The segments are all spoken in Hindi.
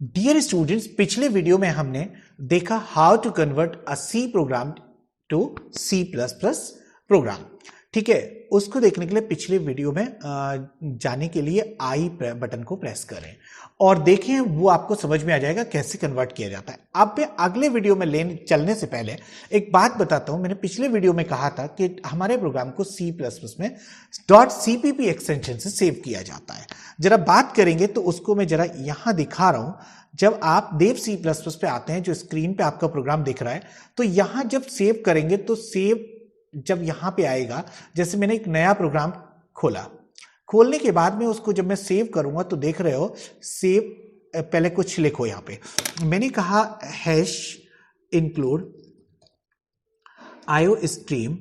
डियर स्टूडेंट्स, पिछले वीडियो में हमने देखा how to convert a C program to C plus plus program. ठीक है, उसको देखने के लिए पिछले वीडियो में जाने के लिए आई बटन को प्रेस करें और देखें, वो आपको समझ में आ जाएगा कैसे कन्वर्ट किया जाता है। अब मैं अगले वीडियो में चलने से पहले एक बात बताता हूं। मैंने पिछले वीडियो में कहा था कि हमारे प्रोग्राम को सी प्लस प्लस में .cpp एक्सटेंशन से सेव किया जाता है। जरा बात करेंगे तो उसको मैं जरा यहां दिखा रहा हूं। जब आप देव सी प्लस प्लस पे आते हैं, जो स्क्रीन पे आपका प्रोग्राम दिख रहा है, तो यहां जब सेव करेंगे तो सेव जब यहां पे आएगा, जैसे मैंने एक नया प्रोग्राम खोला, खोलने के बाद में उसको जब मैं सेव करूंगा तो देख रहे हो सेव, पहले कुछ लिखो। यहां पे मैंने कहा हैश इंक्लूड आईओ स्ट्रीम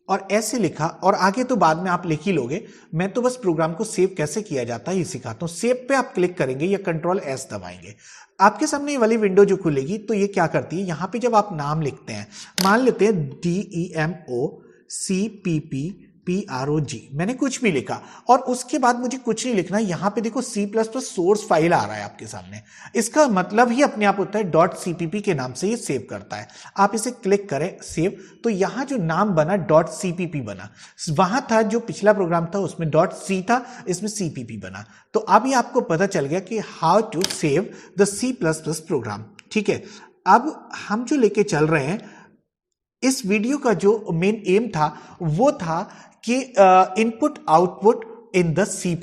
और ऐसे लिखा, और आगे तो बाद में आप लिख ही लोगे। मैं तो बस प्रोग्राम को सेव कैसे किया जाता है ये सिखाता हूं। सेव पे आप क्लिक करेंगे या कंट्रोल एस दबाएंगे, आपके सामने ये वाली विंडो जो खुलेगी, तो ये क्या करती है, यहां पे जब आप नाम लिखते हैं, मान लेते हैं DEMOCPPPROG, मैंने कुछ भी लिखा और उसके बाद मुझे कुछ नहीं लिखना। यहां पे देखो C++ सोर्स फाइल आ रहा है आपके सामने, इसका मतलब ही अपने आप होता है .cpp के नाम से ये सेव करता है। आप इसे क्लिक करें सेव, तो यहां जो नाम बना .cpp बना, वहां था जो पिछला प्रोग्राम था उसमें .c था, इसमें cpp बना। तो अब ये आपको पता चल गया कि how to save the C++ program. ठीक है, अब हम जो लेके चल रहे हैं, इस वीडियो का जो मेन एम था वो था कि input output in the C++।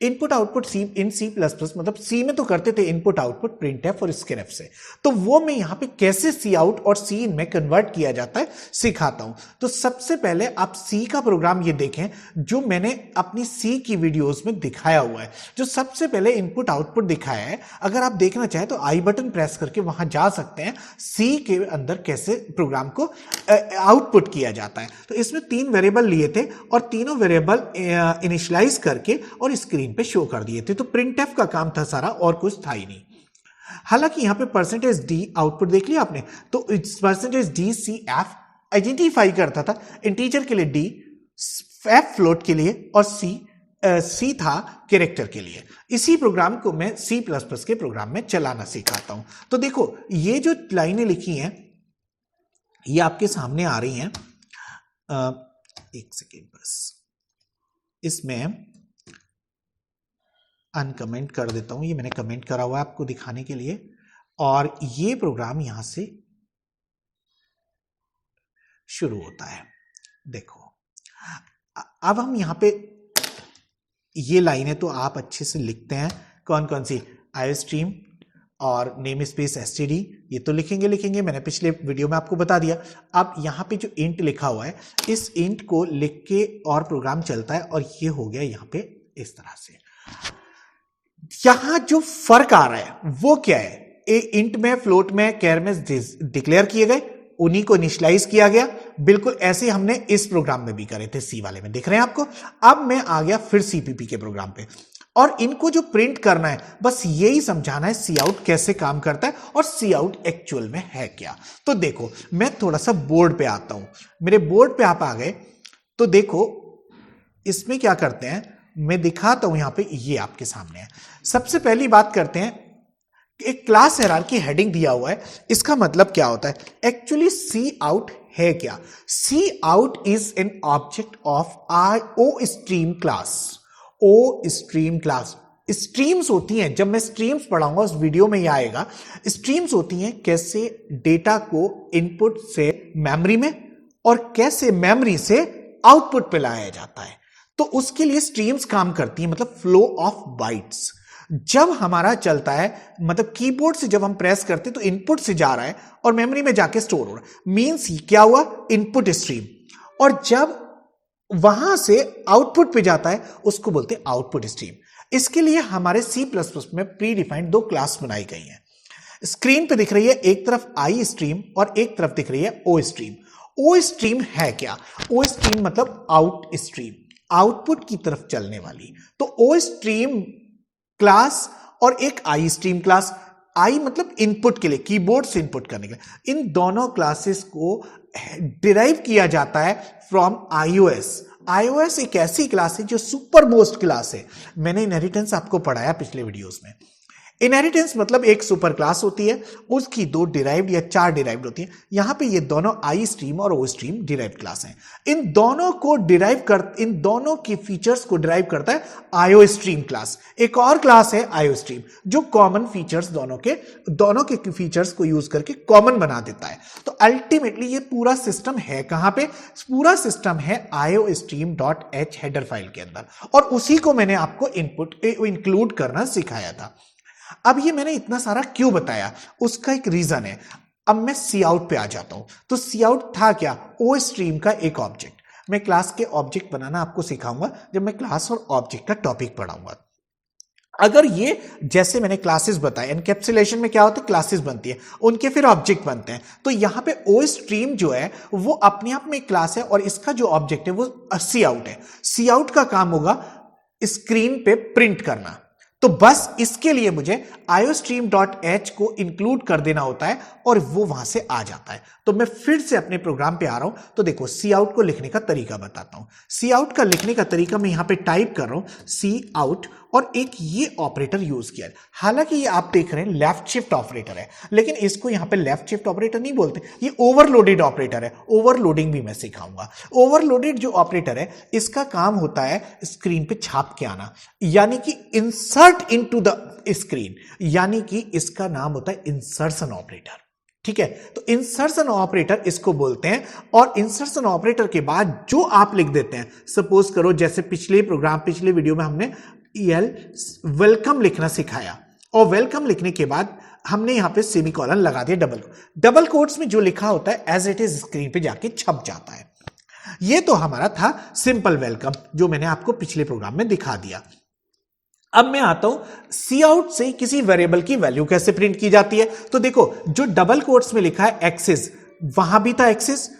Input output C in C++, मतलब सी में तो करते थे इनपुट आउटपुट प्रिंटफ और स्कैनफ से, तो वो मैं यहां पे कैसे सी आउट और सी इन में कन्वर्ट किया जाता है सिखाता हूं। तो सबसे पहले आप सी का प्रोग्राम ये देखें जो मैंने अपनी सी की वीडियोस में दिखाया हुआ है। जो सबसे पहले इनपुट आउटपुट दिखाया है, अगर आप देखना चाहें तो आई बटन प्रेस करके वहां जा सकते हैं, सी के अंदर कैसे प्रोग्राम को आउटपुट किया जाता है। तो इसमें 3 वेरिएबल लिए थे और तीनों वेरिएबल इनिशियलाइज करके और स्क्रीन पे शो कर दिए थे। तो प्रिंटफ का काम था सारा, और कुछ था ही नहीं। हालांकि यहां पे %d आउटपुट देख लिया आपने, तो %d_c_f आइडेंटिफाई करता था इंटीजर के लिए d, f फ्लोट के लिए, और c था कैरेक्टर के लिए। इसी प्रोग्राम को मैं C++ के प्रोग्राम में चलाना सिखाता हूं। तो देखो, ये जो लाइनें लिखी हैं ये आपके सामने आ रही हैं। एक सेकेंड बस, इसमें अनकमेंट कर देता हूं, ये मैंने कमेंट करा हुआ है आपको दिखाने के लिए। और ये प्रोग्राम यहां से शुरू होता है। देखो, अब हम यहां पे ये लाइनें तो आप अच्छे से लिखते हैं, कौन कौन सी, आईओ स्ट्रीम और नेम स्पेस एसटीडी, ये तो लिखेंगे, मैंने पिछले वीडियो में आपको बता दिया। अब यहां पे जो इंट लिखा हुआ है, इस इंट को लिख के और प्रोग्राम चलता है, और ये हो गया यहां पे इस तरह से। यहां जो फर्क आ रहा है वो क्या है, इंट में, फ्लोट में, कैर में डिक्लेयर किए गए, उन्हीं को इनिशियलाइज किया गया। बिल्कुल ऐसे हमने इस प्रोग्राम में भी करे थे, सी वाले में दिख रहे हैं आपको। अब मैं आ गया फिर सीपीपी के प्रोग्राम पे, और इनको जो प्रिंट करना है, बस यही समझाना है सी आउट कैसे काम करता है और सी आउट एक्चुअल में है क्या। तो देखो, मैं थोड़ा सा बोर्ड पे आता हूं। मेरे बोर्ड पे आप आ गए तो देखो, इसमें क्या करते हैं, मैं दिखाता हूं। यहां पे ये आपके सामने है। सबसे पहली बात करते हैं, एक क्लास हायरार्की हेडिंग दिया हुआ है, इसका मतलब क्या होता है, एक्चुअली सी आउट है क्या। Cout is an object of ostream class. Ostream class, streams होती हैं, जब मैं स्ट्रीम्स पढ़ाऊंगा उस वीडियो में यह आएगा। स्ट्रीम्स होती हैं कैसे डेटा को इनपुट से मेमोरी में और कैसे मेमोरी से आउटपुट पे लाया जाता है, तो उसके लिए स्ट्रीम्स काम करती है, मतलब फ्लो ऑफ बाइट्स। जब हमारा चलता है, मतलब कीबोर्ड से जब हम प्रेस करते हैं तो इनपुट से जा रहा है और मेमोरी में जाके स्टोर हो रहा है, मींस क्या हुआ, इनपुट स्ट्रीम। और जब वहां से आउटपुट पे जाता है उसको बोलते हैं आउटपुट स्ट्रीम। इसके लिए हमारे C++ में प्री डिफाइंड 2 क्लास बनाई गई हैं। स्क्रीन पे दिख रही है, एक तरफ आई स्ट्रीम और एक तरफ दिख रही है ओ स्ट्रीम। ओ स्ट्रीम है क्या, ओ स्ट्रीम मतलब आउट स्ट्रीम, आउटपुट की तरफ चलने वाली। तो ओ स्ट्रीम क्लास और एक आई स्ट्रीम क्लास, आई मतलब इनपुट के लिए, कीबोर्ड से इनपुट करने के लिए। इन दोनों क्लासेस को डिराइव किया जाता है फ्रॉम iOS। iOS एक ऐसी क्लास है जो सुपर मोस्ट क्लास है। मैंने इनहेरिटेंस आपको पढ़ाया पिछले वीडियोस में। इनहेरिटेंस मतलब एक सुपर क्लास होती है, उसकी 2 डिराइव्ड या 4 डिराइव्ड होती है। यहां पे ये दोनों आई स्ट्रीम और ओ स्ट्रीम डिराइव्ड क्लास हैं। इन दोनों की फीचर्स को डिराइव करता है आईओ स्ट्रीम क्लास। एक और क्लास है आईओ स्ट्रीम जो कॉमन फीचर्स दोनों के फीचर्स को यूज करके कॉमन बना देता है। तो अल्टीमेटली ये पूरा सिस्टम है कहां पे? पूरा सिस्टम है IO stream dot H header file के अंदर, और उसी को मैंने आपको इंक्लूड करना सिखाया था। अब ये मैंने इतना सारा क्यों बताया, उसका एक रीजन है। अब मैं सी आउट पे आ जाता हूं। तो सी आउट था क्या? ओ स्ट्रीम का एक ऑब्जेक्ट। मैं क्लास के ऑब्जेक्ट बनाना आपको सिखाऊंगा जब मैं क्लास और ऑब्जेक्ट का टॉपिक पढ़ाऊंगा। अगर ये जैसे मैंने क्लासेस बताए, एनकैप्सुलेशन में क्या होता है, क्लासेस बनती है, उनके फिर ऑब्जेक्ट बनते हैं। तो यहां पे ओ स्ट्रीम जो है वो अपने आप में एक क्लास है, और इसका जो ऑब्जेक्ट है वो सी आउट है। सी आउट का काम होगा स्क्रीन पे प्रिंट करना। तो बस इसके लिए मुझे iostream.h को इंक्लूड कर देना होता है और वो वहां से आ जाता है। तो मैं फिर से अपने प्रोग्राम पे आ रहा हूं। तो देखो सी आउट को लिखने का तरीका बताता हूं। सी आउट का लिखने का तरीका मैं यहां पे टाइप कर रहा हूं सी आउट, और एक ये ऑपरेटर यूज किया है। हालांकि ये आप देख रहे हैं लेफ्ट शिफ्ट ऑपरेटर है, लेकिन इसको यहां पे लेफ्ट शिफ्ट ऑपरेटर नहीं बोलते, ये ओवरलोडेड ऑपरेटर है। ओवरलोडिंग भी मैं सिखाऊंगा। ओवरलोडेड जो ऑपरेटर है इसका काम होता है स्क्रीन पे छाप के आना, यानी कि इंसर्ट इनटू द स्क्रीन, यानी कि इसका नाम होता है इंसर्शन ऑपरेटर। ठीक है, तो इंसर्शन ऑपरेटर इसको बोलते हैं। और इंसर्शन ऑपरेटर के बाद जो आप लिख देते हैं, सपोज करो जैसे पिछले वीडियो में हमने वेलकम लिखना सिखाया, और वेलकम लिखने के बाद हमने यहां पे सेमीकोलन लगा दिया। डबल कोट्स में जो लिखा होता है एज इट इज स्क्रीन पे जाके छप जाता है। ये तो हमारा था सिंपल वेलकम, जो मैंने आपको पिछले प्रोग्राम में दिखा दिया। अब मैं आता हूं सी आउट से किसी वेरिएबल की वैल्यू कैसे प्रिंट की जाती है। तो देखो जो डबल कोट्स में लिखा है एक्सिस, वहां भी था एक्सिस,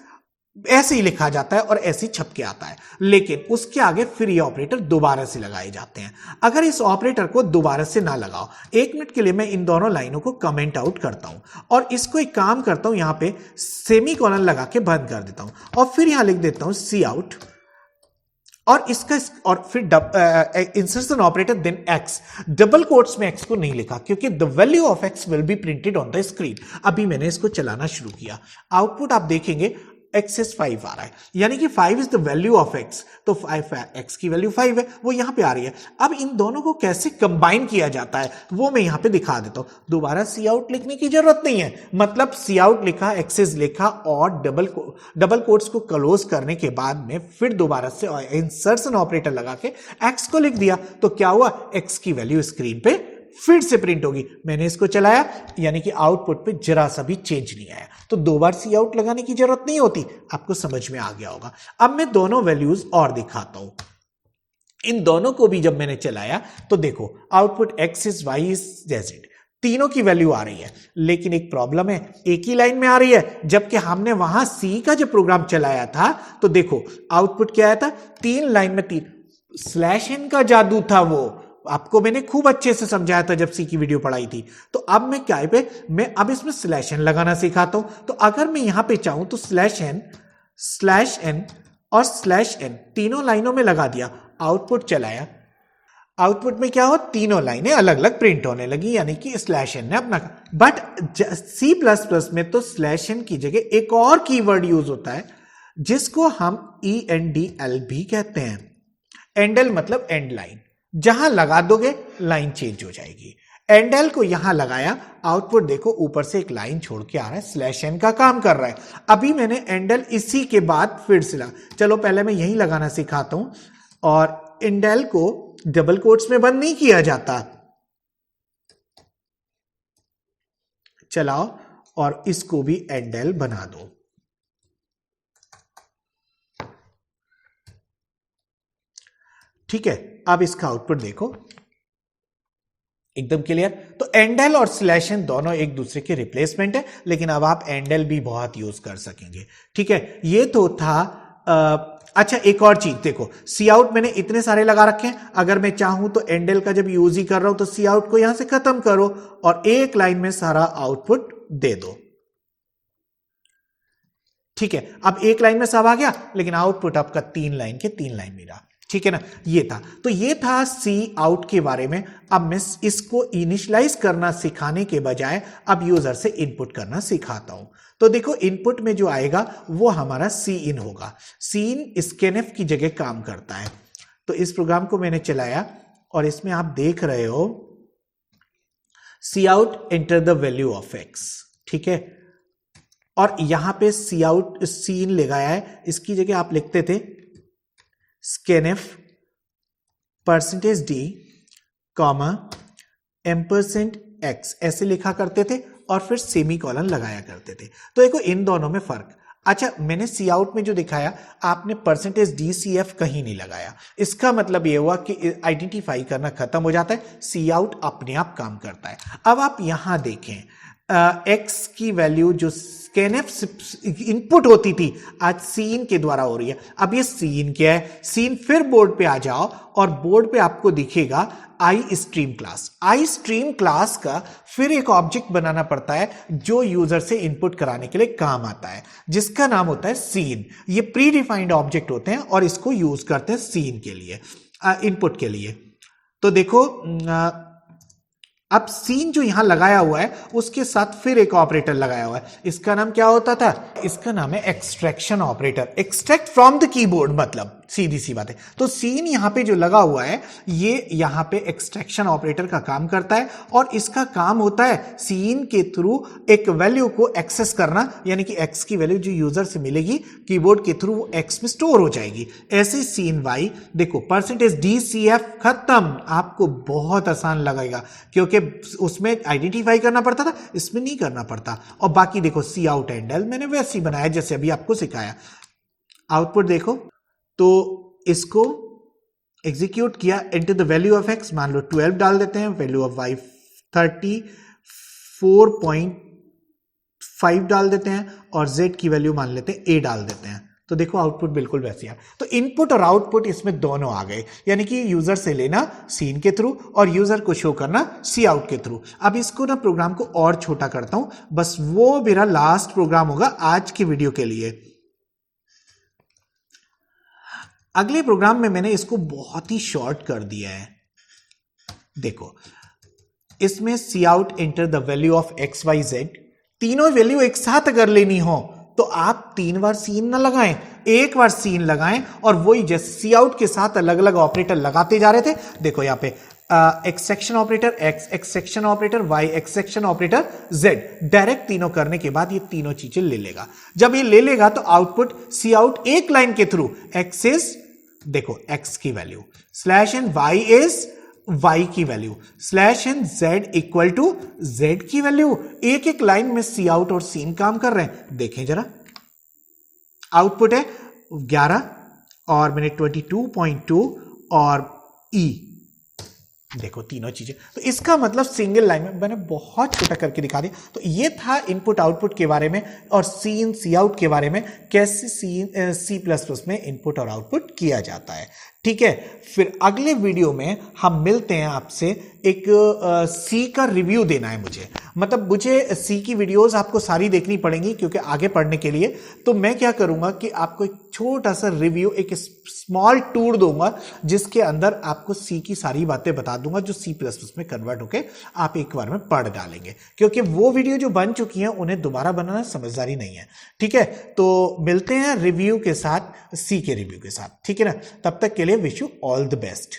ऐसे ही लिखा जाता है और ऐसे ही छप के आता है, लेकिन उसके आगे फिर ये ऑपरेटर दोबारा से लगाए जाते हैं। अगर इस ऑपरेटर को दोबारा से ना लगाओ, 1 मिनट के लिए मैं इन दोनों लाइनों को कमेंट आउट करता हूं और इसको एक काम करता हूं, यहां पे सेमीकोलन लगा के बंद कर देता हूं और फिर यहां लिख देता हूं सी आउट और इसका और फिर insertion operator then X. Double quotes में एक्स को नहीं लिखा क्योंकि the value of X will be printed on the screen. अभी मैंने इसको चलाना शुरू किया, आउटपुट आप देखेंगे एक्सेस 5 आ रहा है, यानी कि 5 is the value of x. तो एक्स की वैल्यू 5 है, वो यहां पे आ रही है। अब इन दोनों को कैसे कंबाइन किया जाता है वो मैं यहां पे दिखा देता हूं। दोबारा सी आउट लिखने की जरूरत नहीं है, मतलब सी आउट लिखा, एक्सेस लिखा और डबल कोट्स को क्लोज करने के बाद में फिर दोबारा से इंसर्शन ऑपरेटर लगा के एक्स को लिख दिया। तो क्या हुआ, एक्स की वैल्यू स्क्रीन पे फिर से प्रिंट होगी। मैंने इसको चलाया, यानी कि आउटपुट पे जरा सा भी चेंज नहीं आया। तो 2 बार सी आउट लगाने की जरूरत नहीं होती, आपको समझ में आ गया होगा। अब मैं दोनों वैल्यूज और दिखाता हूं। इन दोनों को भी जब मैंने चलाया तो देखो output X is Y is Z, तीनों की वैल्यू आ रही है, लेकिन एक प्रॉब्लम है, एक ही लाइन में आ रही है। जबकि हमने वहां सी का जब प्रोग्राम चलाया था तो देखो आउटपुट क्या आया था, 3 लाइन में 3 स्लैश एन का जादू था। वो आपको मैंने खूब अच्छे से समझाया था जब सी की वीडियो पढ़ाई थी। तो अब मैं क्या पे, मैं अब इसमें स्लैश एन लगाना सिखाता हूं। तो अगर मैं यहां पे चाहूं तो स्लैश एन और स्लैश एन तीनों लाइनों में लगा दिया, आउटपुट चलाया, आउटपुट में क्या हो, तीनों लाइनें अलग अलग प्रिंट होने लगी, यानी कि स्लैश एन ने अपना। बट सी प्लस प्लस में तो स्लैश एन की जगह एक और कीवर्ड यूज होता है जिसको हम ENDL भी कहते हैं। एंडल मतलब एंड लाइन, जहां लगा दोगे लाइन चेंज हो जाएगी। एंडल को यहां लगाया, आउटपुट देखो ऊपर से एक लाइन छोड़ के आ रहा है, स्लैश एन का काम कर रहा है। अभी मैंने एंडल इसी के बाद फिर से लगा, चलो पहले मैं यही लगाना सिखाता हूं। और एंडल को डबल कोट्स में बंद नहीं किया जाता, चलाओ और इसको भी एंडल बना दो। ठीक है, अब इसका आउटपुट देखो एकदम क्लियर। तो एंडल और स्लैश एन दोनों एक दूसरे के रिप्लेसमेंट है, लेकिन अब आप एंडल भी बहुत यूज कर सकेंगे। ठीक है, ये तो था। अच्छा एक और चीज देखो, सी आउट मैंने इतने सारे लगा रखे हैं, अगर मैं चाहूं तो एंडल का जब यूज ही कर रहा हूं तो सी आउट को यहां से खत्म करो और एक लाइन में सारा आउटपुट दे दो। ठीक है, अब एक लाइन में सब आ गया, लेकिन आउटपुट आपका 3 लाइन के 3 लाइन में रहा। ठीक है ना, ये था। तो ये था सी आउट के बारे में। अब मैं इसको इनिशियलाइज करना सिखाने के बजाय अब यूजर से इनपुट करना सिखाता हूं। तो देखो इनपुट में जो आएगा वो हमारा सी इन होगा। सी इन स्कैनफ की जगह काम करता है। तो इस प्रोग्राम को मैंने चलाया और इसमें आप देख रहे हो cout enter the value of x. ठीक है, और यहां पे सी आउट सी इन लगाया है, इसकी जगह आप लिखते थे स्कैनफ %d कॉमा %x ऐसे लिखा करते थे और फिर सेमी कॉलन लगाया करते थे। तो देखो इन दोनों में फर्क। अच्छा, मैंने सी आउट में जो दिखाया आपने %dcf कहीं नहीं लगाया। इसका मतलब यह हुआ कि आइडेंटिफाई करना खत्म हो जाता है, सी आउट अपने आप काम करता है। अब आप यहां देखें x की वैल्यू जो स्कैनफ इनपुट होती थी आज सीन के द्वारा हो रही है। अब ये सीन क्या है, सीन फिर बोर्ड पे आ जाओ और बोर्ड पे आपको दिखेगा I stream class. I stream class का फिर एक ऑब्जेक्ट बनाना पड़ता है जो यूजर से इनपुट कराने के लिए काम आता है, जिसका नाम होता है सीन। ये प्री डिफाइंड ऑब्जेक्ट होते हैं और इसको यूज करते हैं सीन के लिए, इनपुट के लिए। तो देखो अब सीन जो यहां लगाया हुआ है उसके साथ फिर एक ऑपरेटर लगाया हुआ है। इसका नाम क्या होता था, इसका नाम है extraction operator. Extract from the keyboard, मतलब सीधी सी बात है। तो सीन यहां पे जो लगा हुआ है ये यहां पे एक्सट्रैक्शन ऑपरेटर का काम करता है और इसका काम होता है सीन के थ्रू एक वैल्यू को एक्सेस करना, यानी कि एक्स की वैल्यू जो यूजर से मिलेगी कीबोर्ड के थ्रू वो एक्स में स्टोर हो जाएगी। ऐसे सीन वाई देखो %dcf खत्म, आपको बहुत आसान लगेगा क्योंकि उसमें आइडेंटिफाई करना पड़ता था, इसमें नहीं करना पड़ता। और बाकी देखो सी आउट एंड एल मैंने वैसे ही बनाया जैसे अभी आपको सिखाया। आउटपुट देखो तो इसको एग्जीक्यूट किया, enter the value of x मान लो 12 डाल देते हैं, वैल्यू ऑफ वाई 34.5 डाल देते हैं और z की वैल्यू मान लेते हैं a डाल देते हैं। तो देखो आउटपुट बिल्कुल वैसे है। तो इनपुट और आउटपुट इसमें दोनों आ गए, यानी कि यूजर से लेना सीन के थ्रू और यूजर को शो करना सी आउट के थ्रू। अब इसको ना प्रोग्राम को और छोटा करता हूं, बस वो मेरा लास्ट प्रोग्राम होगा आज की वीडियो के लिए। अगले प्रोग्राम में मैंने इसको बहुत ही शॉर्ट कर दिया है। देखो इसमें cout enter the value of x y z, तीनों वैल्यू एक साथ अगर लेनी हो तो आप 3 बार सीन ना लगाएं, एक बार सीन लगाएं और वही जैसे सी आउट के साथ अलग अलग ऑपरेटर लगाते जा रहे थे। देखो यहां पे extraction operator X, extraction operator Y, extraction operator Z, direct तीनों करने के बाद ये तीनों चीजें ले लेगा। जब ये ले लेगा तो आउटपुट सी आउट एक लाइन के थ्रू एक्स इज देखो एक्स की value slash N Y is y की value slash N z equal to z की वैल्यू, एक एक लाइन में सी आउट और सीन काम कर रहे हैं। देखें जरा आउटपुट है 11 और मैंने 22.2 और e, देखो तीनों चीजें। तो इसका मतलब सिंगल लाइन में मैंने बहुत छोटा करके दिखा दिया। तो ये था इनपुट आउटपुट के बारे में और सीन सी आउट के बारे में, कैसे C++ में इनपुट और आउटपुट किया जाता है। ठीक है, फिर अगले वीडियो में हम मिलते हैं आपसे। एक सी का रिव्यू देना है मुझे, मतलब मुझे सी की वीडियोस आपको सारी देखनी पड़ेंगी क्योंकि आगे पढ़ने के लिए। तो मैं क्या करूंगा कि आपको एक छोटा सा रिव्यू, एक स्मॉल टूर दूंगा जिसके अंदर आपको सी की सारी बातें बता दूंगा जो C++ में कन्वर्ट होके आप एक बार में पढ़ डालेंगे, क्योंकि वो वीडियो जो बन चुकी हैं उन्हें दोबारा बनाना समझदारी नहीं है। ठीक है, तो मिलते हैं रिव्यू के साथ, सी के रिव्यू के साथ। ठीक है ना, तब तक के लिए wish you all the best.